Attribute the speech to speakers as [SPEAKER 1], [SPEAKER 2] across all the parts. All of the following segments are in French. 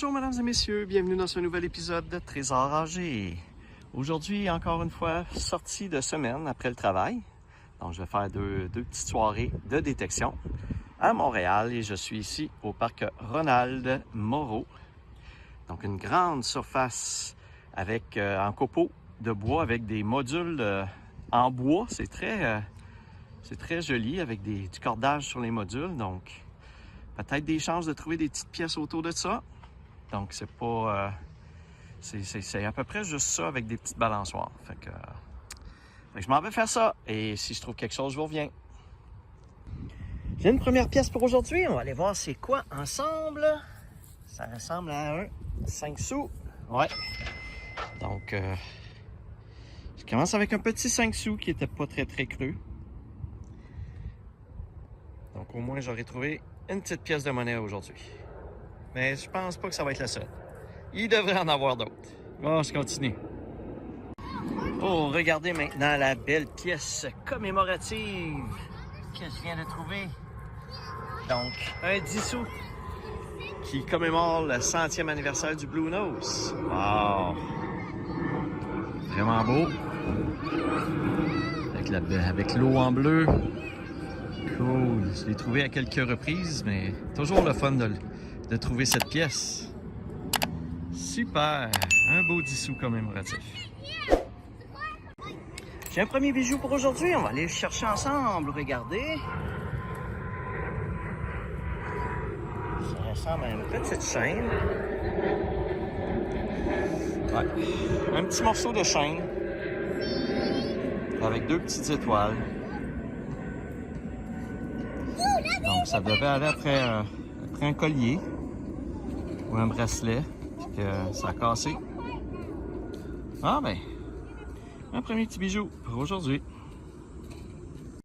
[SPEAKER 1] Bonjour mesdames et messieurs, bienvenue dans ce nouvel épisode de Trésor âgé. Aujourd'hui, encore une fois, sortie de semaine après le travail. Donc je vais faire deux petites soirées de détection à Montréal et je suis ici au parc Ronald Moreau. Donc une grande surface avec en copeaux de bois avec des modules en bois. C'est très joli avec du cordage sur les modules. Donc peut-être des chances de trouver des petites pièces autour de ça. Donc c'est pas... c'est à peu près juste ça avec des petites balançoires. Fait que je m'en vais faire ça. Et si je trouve quelque chose, je vous reviens. J'ai une première pièce pour aujourd'hui. On va aller voir c'est quoi ensemble. Ça ressemble à un 5 sous. Ouais. Donc, je commence avec un petit 5 sous qui était pas très creux. Donc, au moins, j'aurai trouvé une petite pièce de monnaie aujourd'hui. Mais je pense pas que ça va être la seule. Il devrait en avoir d'autres. Bon, je continue. Oh, regardez maintenant la belle pièce commémorative que je viens de trouver. Donc, un 10 sous qui commémore le 100e anniversaire du Blue Nose. Wow! Vraiment beau. Avec l'eau en bleu. Cool. Je l'ai trouvé à quelques reprises, mais toujours le fun de trouver cette pièce. Super! Un beau 10 sous commémoratif. J'ai un premier bijou pour aujourd'hui. On va aller le chercher ensemble. Regardez. Ça ressemble à une petite chaîne. Ouais. Un petit morceau de chaîne. Avec deux petites étoiles. Donc ça devait aller après un collier. Ou un bracelet. Puis que ça a cassé. Ah ben. Un premier petit bijou pour aujourd'hui.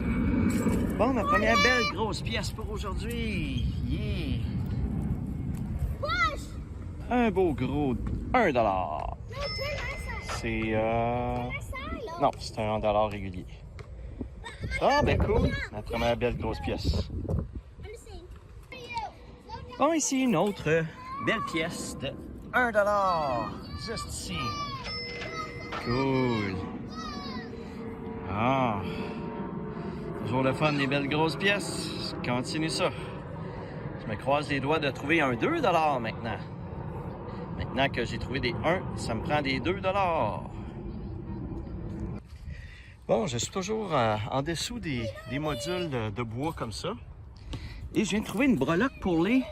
[SPEAKER 1] Bon, ma première belle grosse pièce pour aujourd'hui. Yeah! Un beau gros 1$. C'est non, c'est un 1$ régulier. Ah ben cool, ma première belle grosse pièce. Bon, ici une autre belle pièce de 1$. Juste ici. Cool. Ah. Toujours le fun des belles grosses pièces. Je continue ça. Je me croise les doigts de trouver un 2$ maintenant. Maintenant que j'ai trouvé des 1, ça me prend des 2$. Bon, je suis toujours en dessous des modules de bois comme ça. Et je viens de trouver une breloque pour les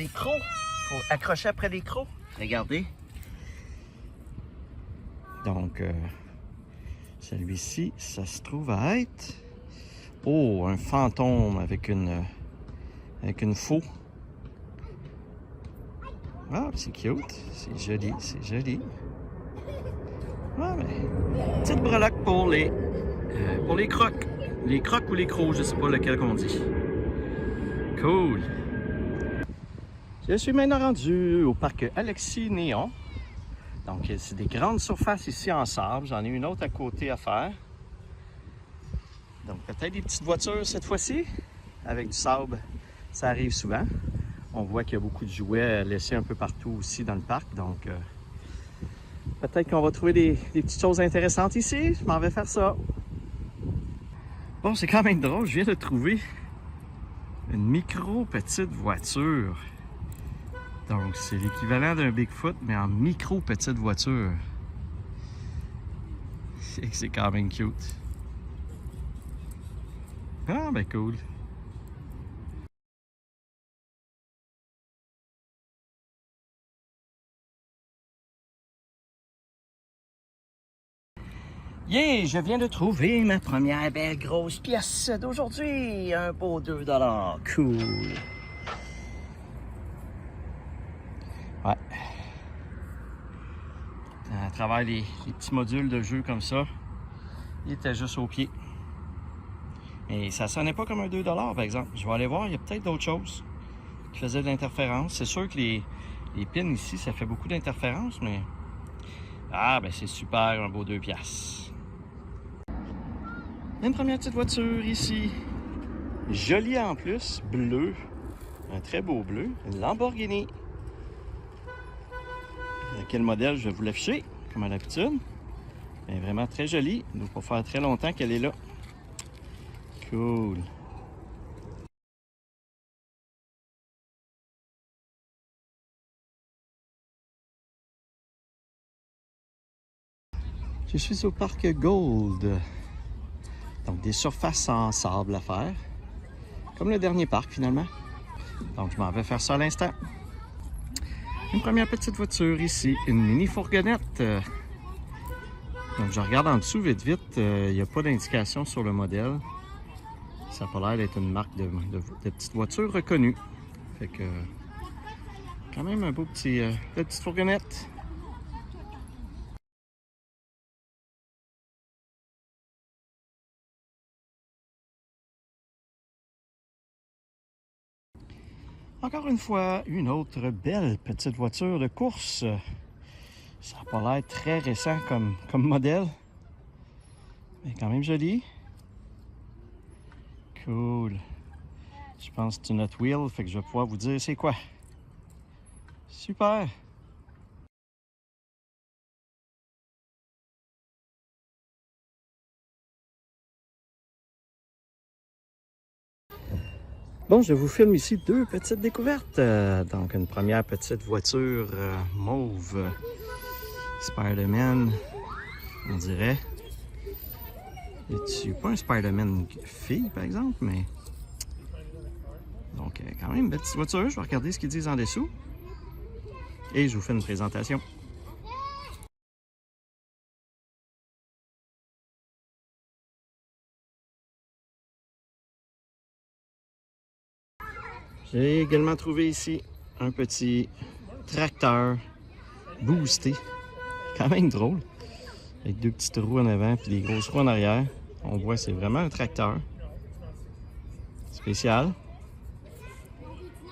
[SPEAKER 1] crocs. Pour accrocher après les crocs. Regardez. Donc, celui-ci, ça se trouve à être... Oh, un fantôme avec une faux. Ah, c'est cute. C'est joli, c'est joli. Ah, mais... Petite breloque pour les crocs. Les crocs ou les crocs, je sais pas lequel qu'on dit. Cool. Je suis maintenant rendu au parc Alexis Néon. Donc, c'est des grandes surfaces ici en sable. J'en ai une autre à côté à faire. Donc, peut-être des petites voitures cette fois-ci. Avec du sable, ça arrive souvent. On voit qu'il y a beaucoup de jouets laissés un peu partout aussi dans le parc. Donc, peut-être qu'on va trouver des petites choses intéressantes ici. Je m'en vais faire ça. Bon, c'est quand même drôle. Je viens de trouver une micro-petite voiture. Donc, c'est l'équivalent d'un Bigfoot, mais en micro-petite voiture. C'est quand même cute. Ah, ben cool. Yeah! Je viens de trouver ma première belle grosse pièce d'aujourd'hui. Un beau 2$. Cool. Ouais. À travers les petits modules de jeu comme ça, il était juste au pied. Et ça sonnait pas comme un 2$ par exemple. Je vais aller voir, il y a peut-être d'autres choses qui faisaient de l'interférence. C'est sûr que les pins ici, ça fait beaucoup d'interférence, mais... Ah, ben c'est super, un beau 2$. Une première petite voiture ici. Jolie en plus, bleue. Un très beau bleu, une Lamborghini. Quel modèle, je vais vous l'afficher, comme à l'habitude. Elle est vraiment très jolie. Il ne doit pas faire très longtemps qu'elle est là. Cool. Je suis au parc Gold. Donc des surfaces en sable à faire. Comme le dernier parc finalement. Donc je m'en vais faire ça à l'instant. Une première petite voiture ici, une mini fourgonnette. Donc je regarde en dessous vite vite, il n'y a pas d'indication sur le modèle. Ça n'a pas l'air d'être une marque de petite voiture reconnue. Fait que quand même un beau petit petite fourgonnette. Encore une fois, une autre belle petite voiture de course. Ça n'a pas l'air très récent comme modèle. Mais quand même joli. Cool. Je pense que c'est une Hot Wheel, fait que je vais pouvoir vous dire c'est quoi. Super! Bon, je vous filme ici deux petites découvertes. Donc, une première petite voiture mauve Spider-Man, on dirait. Et pas un Spider-Man fille, par exemple, mais... Donc, quand même, une belle petite voiture. Je vais regarder ce qu'ils disent en dessous. Et je vous fais une présentation. J'ai également trouvé ici un petit tracteur boosté. Quand même drôle. Avec deux petites roues en avant et des grosses roues en arrière. On voit c'est vraiment un tracteur. Spécial.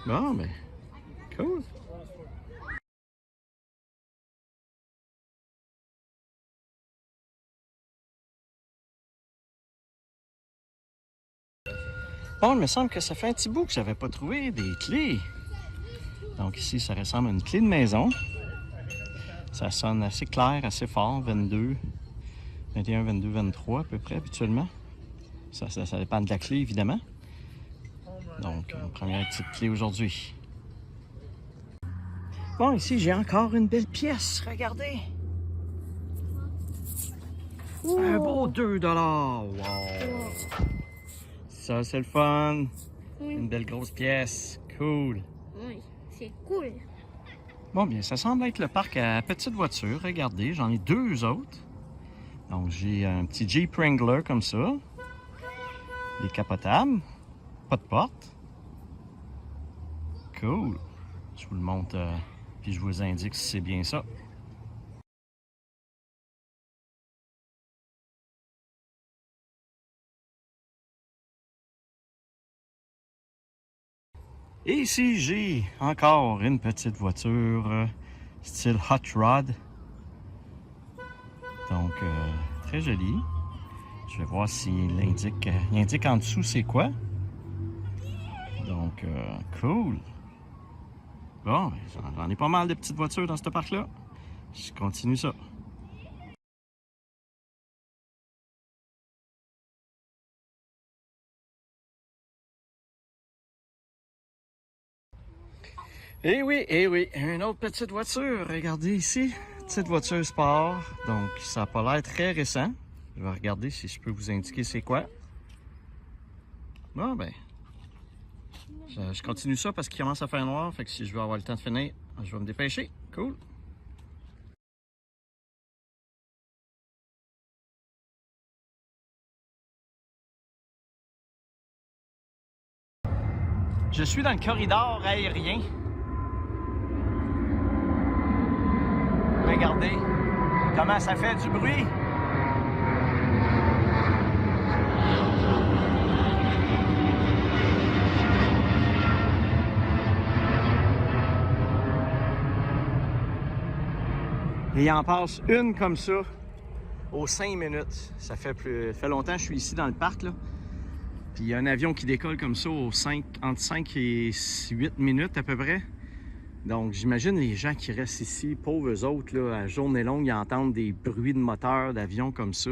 [SPEAKER 1] Bon, ben, cool. Bon, il me semble que ça fait un petit bout que j'avais pas trouvé des clés. Donc ici, ça ressemble à une clé de maison. Ça sonne assez clair, assez fort, 22, 21, 22, 23 à peu près habituellement. Ça dépend de la clé, évidemment. Donc, une première petite clé aujourd'hui. Bon, ici, j'ai encore une belle pièce. Regardez! Ouh. Un beau 2 $. Wow! Ça, c'est le fun. Oui. Une belle grosse pièce. Cool.
[SPEAKER 2] Oui, c'est cool.
[SPEAKER 1] Bon, bien, ça semble être le parc à petite voiture. Regardez, j'en ai deux autres. Donc, j'ai un petit Jeep Wrangler comme ça. Décapotable. Pas de porte. Cool. Je vous le montre, puis je vous indique si c'est bien ça. Et ici, j'ai encore une petite voiture style Hot Rod. Donc, très jolie. Je vais voir s'il indique en dessous c'est quoi. Donc, cool. Bon, j'en ai pas mal de petites voitures dans ce parc-là. Je continue ça. Eh oui, une autre petite voiture. Regardez ici, petite voiture sport. Donc, ça n'a pas l'air très récent. Je vais regarder si je peux vous indiquer c'est quoi. Bon, ben, je continue ça parce qu'il commence à faire noir. Fait que si je veux avoir le temps de finir, je vais me dépêcher. Cool. Je suis dans le corridor aérien. Regardez comment ça fait du bruit. Et il en passe une comme ça aux 5 minutes. Ça fait longtemps que je suis ici dans le parc, là. Puis il y a un avion qui décolle comme ça entre 5 et 8 minutes à peu près. Donc j'imagine les gens qui restent ici, pauvres eux autres, là, à journée longue, ils entendent des bruits de moteur d'avion comme ça.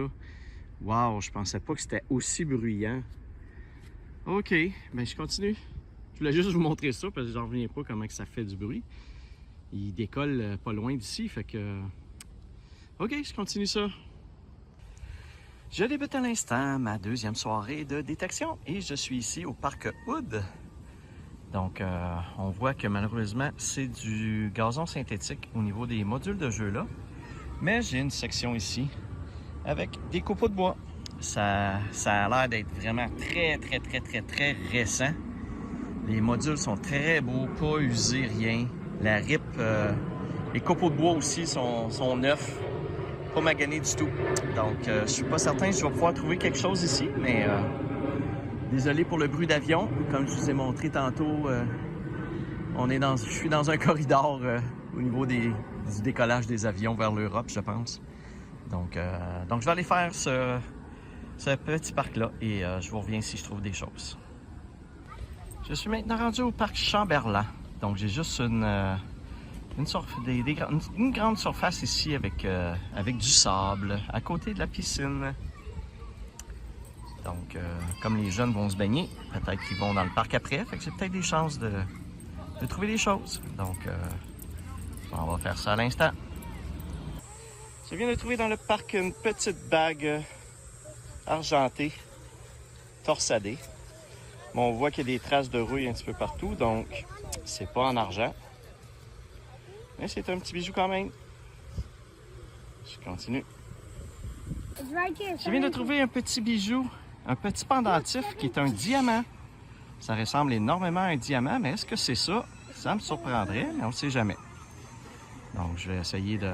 [SPEAKER 1] Wow, je pensais pas que c'était aussi bruyant. OK, ben je continue. Je voulais juste vous montrer ça parce que j'en reviens pas comment que ça fait du bruit. Il décolle pas loin d'ici, fait que... OK, je continue ça. Je débute à l'instant ma deuxième soirée de détection et je suis ici au parc Hood. Donc, on voit que malheureusement, c'est du gazon synthétique au niveau des modules de jeu là. Mais j'ai une section ici avec des copeaux de bois. Ça a l'air d'être vraiment très récent. Les modules sont très beaux, pas usés, rien. La RIP, les copeaux de bois aussi sont neufs, pas maganés du tout. Donc, je suis pas certain si je vais pouvoir trouver quelque chose ici, mais désolé pour le bruit d'avion. Comme je vous ai montré tantôt, je suis dans un corridor au niveau du décollage des avions vers l'Europe, je pense. Donc je vais aller faire ce petit parc-là et je vous reviens si je trouve des choses. Je suis maintenant rendu au parc Chamberlain. Donc j'ai juste une grande surface ici avec du sable à côté de la piscine. Donc comme les jeunes vont se baigner, peut-être qu'ils vont dans le parc après. Fait que j'ai peut-être des chances de trouver des choses. Donc on va faire ça à l'instant. Je viens de trouver dans le parc une petite bague argentée, torsadée. Bon, on voit qu'il y a des traces de rouille un petit peu partout, donc c'est pas en argent. Mais c'est un petit bijou quand même. Je continue. Je viens de trouver un petit bijou, un petit pendentif qui est un diamant. Ça ressemble énormément à un diamant, mais est-ce que c'est ça? Ça me surprendrait, mais on ne sait jamais. Donc, je vais essayer de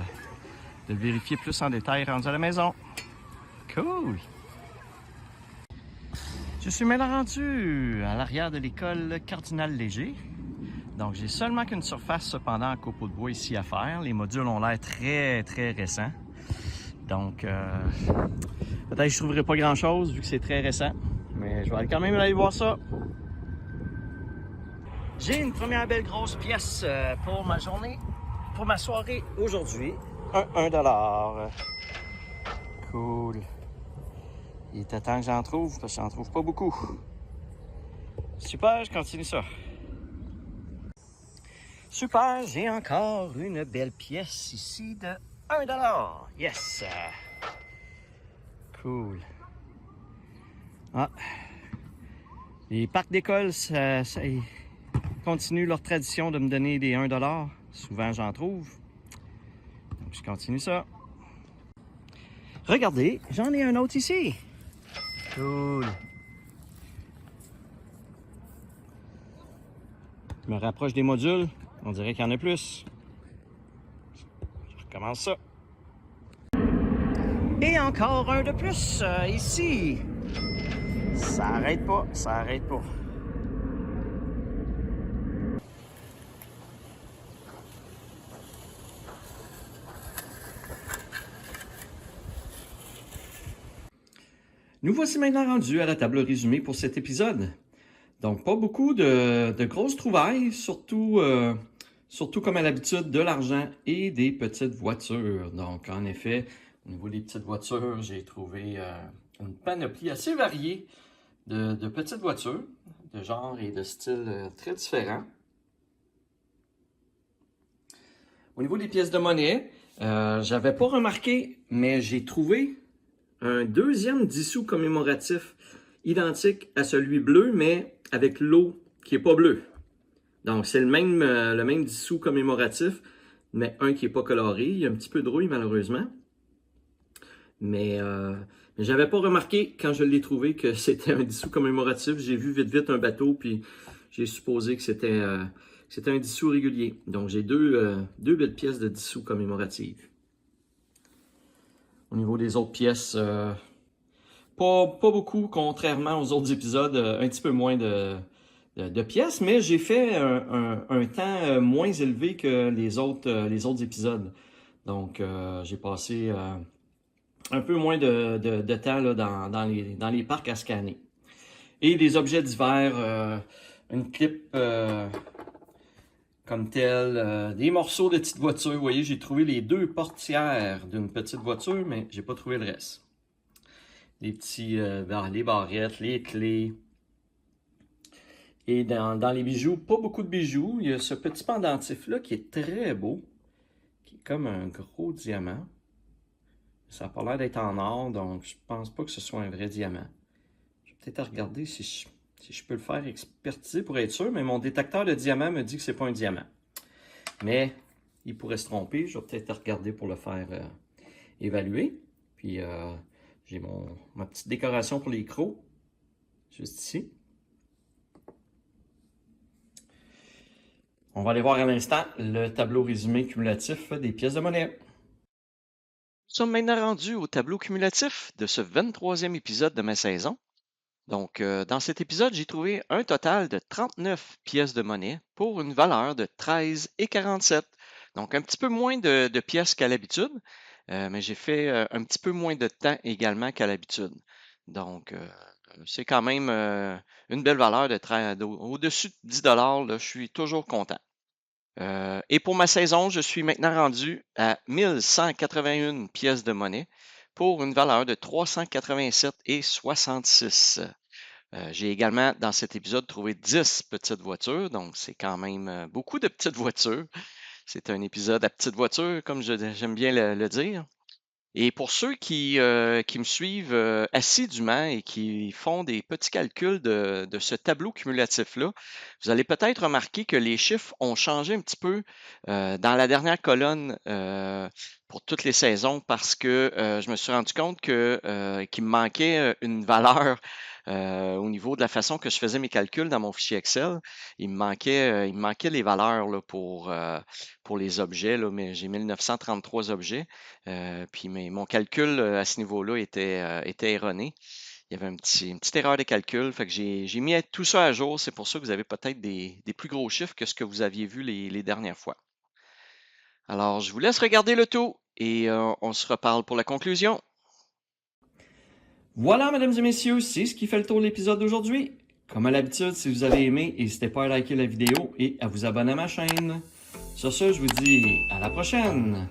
[SPEAKER 1] le vérifier plus en détail rendu à la maison. Cool! Je suis maintenant rendu à l'arrière de l'école Cardinal Léger. Donc, j'ai seulement qu'une surface cependant en copeaux de bois ici à faire. Les modules ont l'air très récents. Donc, peut-être que je ne trouverai pas grand-chose vu que c'est très récent. Mais je vais quand même aller voir ça. J'ai une première belle grosse pièce pour ma journée, pour ma soirée aujourd'hui. Un $1. Cool. Il était temps que j'en trouve, parce que j'en trouve pas beaucoup. Super, je continue ça. Super, j'ai encore une belle pièce ici de $1. Yes! Cool. Ah. Les parcs d'école, ça continuent leur tradition de me donner des $1. Souvent, j'en trouve. Donc, je continue ça. Regardez, j'en ai un autre ici. Cool. Je me rapproche des modules. On dirait qu'il y en a plus. Je recommence ça. Et encore un de plus ici. Ça arrête pas, ça arrête pas. Nous voici maintenant rendus à la table résumée pour cet épisode. Donc, pas beaucoup de grosses trouvailles, surtout comme à l'habitude, de l'argent et des petites voitures. Donc, en effet, au niveau des petites voitures, j'ai trouvé une panoplie assez variée de petites voitures, de genre et de style très différents. Au niveau des pièces de monnaie, j'avais pas remarqué, mais j'ai trouvé un deuxième 10 sous commémoratif identique à celui bleu, mais avec l'eau qui n'est pas bleue. Donc, c'est le même 10 sous commémoratif, mais un qui n'est pas coloré. Il y a un petit peu de rouille, malheureusement. Mais j'avais pas remarqué, quand je l'ai trouvé, que c'était un 10 sous commémoratif. J'ai vu vite un bateau, puis j'ai supposé que c'était un 10 sous régulier. Donc, j'ai deux belles pièces de 10 sous commémoratives. Au niveau des autres pièces, pas beaucoup, contrairement aux autres épisodes, un petit peu moins de pièces, mais j'ai fait un temps moins élevé que les autres épisodes. Donc, j'ai passé un peu moins de temps là, dans les parcs à scanner. Et des objets divers, une clip comme telle, des morceaux de petites voitures. Vous voyez, j'ai trouvé les 2 portières d'une petite voiture, mais j'ai pas trouvé le reste. Les petits, les barrettes, les clés. Et dans les bijoux, pas beaucoup de bijoux. Il y a ce petit pendentif-là qui est très beau, qui est comme un gros diamant. Ça n'a pas l'air d'être en or, donc je pense pas que ce soit un vrai diamant. Je vais peut-être regarder si je peux le faire expertiser pour être sûr, mais mon détecteur de diamant me dit que c'est pas un diamant. Mais il pourrait se tromper. Je vais peut-être regarder pour le faire évaluer. Puis j'ai ma petite décoration pour les crocs, juste ici. On va aller voir à l'instant le tableau résumé cumulatif des pièces de monnaie. Nous sommes maintenant rendus au tableau cumulatif de ce 23e épisode de ma saison. Donc, dans cet épisode, j'ai trouvé un total de 39 pièces de monnaie pour une valeur de 13,47. Donc, un petit peu moins de pièces qu'à l'habitude, mais j'ai fait un petit peu moins de temps également qu'à l'habitude. Donc, c'est quand même une belle valeur au-dessus de 10 $. Là, je suis toujours content. Et pour ma saison, je suis maintenant rendu à 1181 pièces de monnaie pour une valeur de 387,66. J'ai également, dans cet épisode, trouvé 10 petites voitures, donc c'est quand même beaucoup de petites voitures. C'est un épisode à petites voitures, comme j'aime bien le dire. Et pour ceux qui me suivent assidûment et qui font des petits calculs de ce tableau cumulatif-là, vous allez peut-être remarquer que les chiffres ont changé un petit peu dans la dernière colonne pour toutes les saisons parce que je me suis rendu compte qu'il me manquait une valeur au niveau de la façon que je faisais mes calculs dans mon fichier Excel. Il me manquait les valeurs là, pour les objets, là, mais j'ai 1933 objets. Puis mon calcul à ce niveau-là était erroné. Il y avait une petite erreur de calcul. Fait que j'ai mis tout ça à jour. C'est pour ça que vous avez peut-être des plus gros chiffres que ce que vous aviez vu les dernières fois. Alors, je vous laisse regarder le tout et on se reparle pour la conclusion. Voilà, mesdames et messieurs, c'est ce qui fait le tour de l'épisode d'aujourd'hui. Comme à l'habitude, si vous avez aimé, n'hésitez pas à liker la vidéo et à vous abonner à ma chaîne. Sur ce, je vous dis à la prochaine!